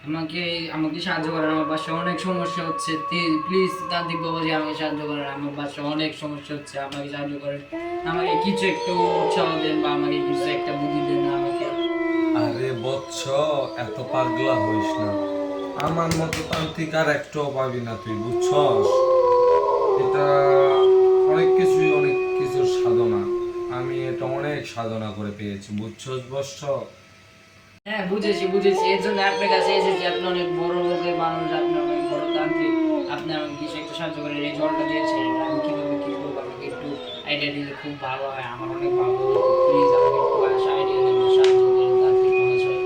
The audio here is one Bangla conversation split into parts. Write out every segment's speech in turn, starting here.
আমাকে আমাকে সাহায্য করেন, আমার বাসায় অনেক সমস্যা হচ্ছে। প্লিজ তান্ত্রিক বাবাজি আমাকে সাহায্য করেন, আমার বাসায় অনেক সমস্যা হচ্ছে, আমাকে সাহায্য করেন। আমাকে কিছু একটু উৎসাহ দেন বা আমাকে কিছু একটা বুদ্ধি দেন আমাকে। আরে বৎস, এত পাগলা হইস না। আমার মতো তান্ত্রিক আর একটাও পাবি না তুই, বুঝছস? এটা অনেক কিছুর সাধনা। আমি এটা অনেক সাধনা করে পেয়েছি, বুঝছস বৎস? হ্যাঁ, বুঝেছি বুঝেছি, এর জন্য আপনার কাছে এসেছি। আপনি অনেক বড় লোকের মানুষ, আপনি অনেক বড় তান্ত্রিক। আপনি আমাকে কিছু একটু সাহায্য করেন। এই জলটা দিয়েছেন, এটা আমি কিভাবে কি করবো আমাকে একটু আইডিয়া দিলে খুব ভালো হয়, আমার অনেক ভালো হতো। প্লিজ আমাকে একটু আইডিয়া দেন বা সাহায্য করেন তান্ত্রিক মহাশয়।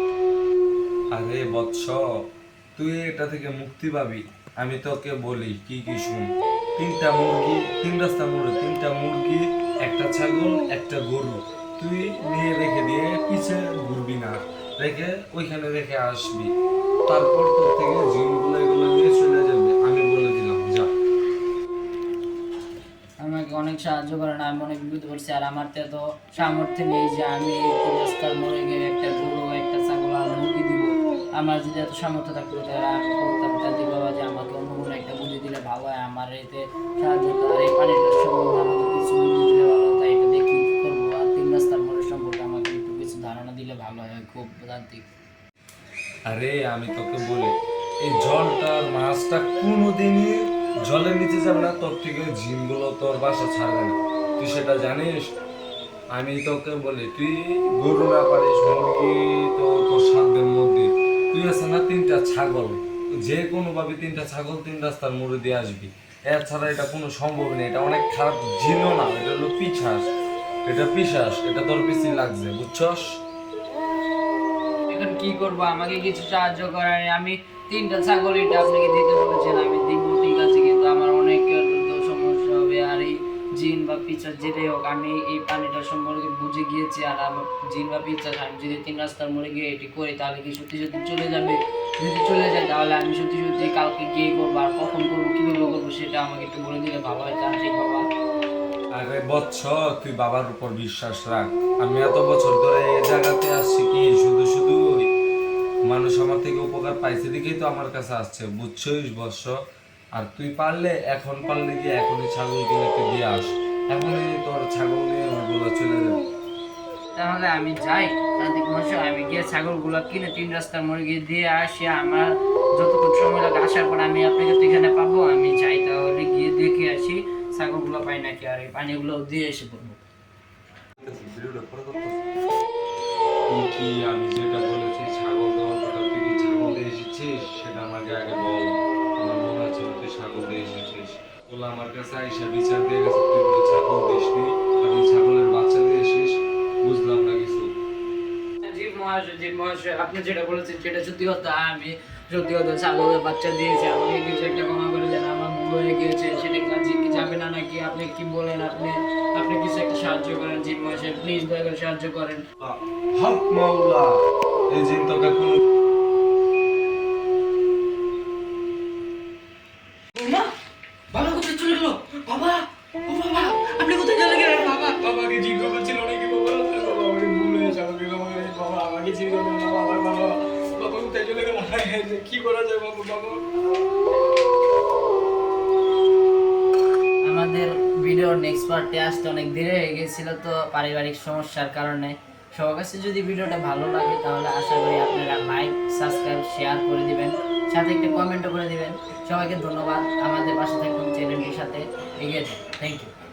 আরে বৎস, তুই এটা থেকে মুক্তি পাবি। আমি তোকে বলি কি কি শুন। তিনটা মুরগি, তিন রাস্তা মোড়ে তিনটা মুরগি, একটা ছাগল, একটা গরু তুই নিয়ে রেখে দিয়ে পিছে ঘুরবি না, রেখে ওইখানে রেখে আসবি। তারপর তোর থেকে জিনগুলো এগুলো নিয়ে চলে যাবে, আমি বলে দিলাম, যা। আমাকে অনেক সাহায্য করেন, আমি অনেক বিপদে পড়ছি। আর আমার তো এত সামর্থ্য নেই যে আমি এই তিন রাস্তার মোড়ে গিয়ে একটা গরু, একটা ছাগল আর মুরগি দিব। আমার যদি এত সামর্থ্য থাকতো তাহলে আমি করতাম। তান্ত্রিক বাবা যে আমাকে অন্য কোনো একটা বুদ্ধি দিলে ভালো হয়, আমার এতে সাহায্য হতো। আর এই পানিটার সম্পর্কে আমাকে কিছু বুদ্ধি দিলে ভালো হতো, এটা দেখি কি করবো। আর তিন রাস্তার মোড়ের সম্পর্কে আমাকে একটু কিছু ধারণা দিলে ভালো হয় খুব, তান্ত্রিক। আরে আমি তোকে বলি, এই জলটার মাছটা কোনোদিনই জলের নিচে যাবে না, তোর থেকে জিনগুলো তোর বাসা ছাড়বে না, তুই সেটা জানিস। আমি তোকে বলি, তুই গরু না পারিস, মুরগি তো তোর সাধ্যের মধ্যে। তুই আছে না তিনটা ছাগল, যে কোনো ভাবে তিনটা ছাগল তিন রাস্তার মোড়ে দিয়ে আসবি। এছাড়া এটা কোনো সম্ভব নেই, এটা অনেক খারাপ জিনও না, এটা হলো পিছাস। এটা পিশাস, এটা তোর পিছিয়ে লাগছে, বুঝছস? এখন কি করব, আমাকে কিছু সাহায্য করেন। আমি তিনটা ছাগল এটা আপনাকে দিতে বলেছেন, আমি দিব ঠিক আছে, কিন্তু আমার অনেক সমস্যা হবে। আর এই জিন বা পিঁচা যেটাই হোক, আমি এই পানিটার সম্পর্কে বুঝে গিয়েছি। আর আমার জিন বা পিঁচা আমি যদি তিন রাস্তার মোড়ে গিয়ে এটি করি তাহলে কি সত্যি সত্যি চলে যাবে? যদি চলে যায় তাহলে আমি সত্যি সত্যি কালকে গিয়ে করবো। আর কখন করবো, কিভাবে করবো, সেটা আমাকে একটু বলে দিলে ভালো হয় তান্ত্রিক বাবা। আরে বৎস, তুই বাবার উপর বিশ্বাস রাখ। আমি এত বছর ধরে এই জায়গাতে আসছি কি শুধু শুধু মানুষ আমার থেকে উপকার পাইছে দেখেই তো আমার কাছে আসছে, বুঝছস বৎস? আর তুই পারলে এখন পারলে গিয়ে এখনই ছাগল কিনে তুই দিয়ে আস, এখনই তোর ছাগল নিয়ে ওগুলো চলে যাবে। তাহলে আমি যাই তান্ত্রিক মহাশয়, আমি গিয়ে ছাগলগুলো কিনে তিন রাস্তার মোড়ে গিয়ে দিয়ে আসি। আমার যতক্ষণ সময় লাগে আসার পর আমি আপনাকে তো এখানে পাবো। আমি যাই তাহলে গিয়ে দেখে আসি ছাগলগুলো পাই নাকি, আর এই পানিগুলো দিয়ে এসে পড়বো। তুই কি আমি যেটা বলেছি ছাগল দেওয়ার কথা, তুই কি ছাগল দিয়ে এসেছিস সেটা আমাকে আগে বল। আমার মনে আছে তুই ছাগল দিয়ে এসেছিস, বলে আমার কাছে আইসা বিচার দিয়ে গেছে তুই বলে ছাগল দিসনি, এবং ছাগলের বাচ্চা দিয়ে এসিস। বুঝলাম না কিছু। জি মহাশয়, জি মহাশয়, আপনি যেটা বলেছেন সেটা সত্যি কথা। আমি সত্যি কথা ছাগলের বাচ্চা দিয়েছি, আমাকে কিছু একটা ক্ষমা করে দেন, আমার ভুল হয়ে গিয়েছে। সেটা কাজে কি যাবে না নাকি? আপনি কি বলেন? আপনি আপনি কিছু একটা সাহায্য করেন জি মহাশয়, প্লিজ দয়া করে সাহায্য করেন। হক মাওলা, এই জিন তোকে কোনো মা, বাবা কোথায় চলে গেল? বাবা, ও বাবা, আপনি কোথায় চলে গেলেন? বাবা, বাবাকে জিজ্ঞাসা করছিল নাকি? বাবা, বাবা আমাকে ভুল হয়েছে, আমাকে ক্ষমা করে দিন। বাবা আমাকে জিজ্ঞাসা করবেন না। বাবা, বাবা, বাবা কোথায় চলে গেল? হায় হায়, যে কি করা যায় বাবা? বাবা, আমাদের ভিডিওর নেক্সট পার্টে আসতে অনেক দেরি হয়ে গেছিল তো পারিবারিক সমস্যার কারণে। সবার কাছে যদি ভিডিওটা ভালো লাগে তাহলে আশা করি আপনারা লাইক, সাবস্ক্রাইব, শেয়ার করে দিবেন, সাথে একটা কমেন্টও করে দিবেন। সবাইকে ধন্যবাদ, আমাদের পাশে থাকুন, চ্যানেলটির সাথে এগিয়ে যান। Thank you.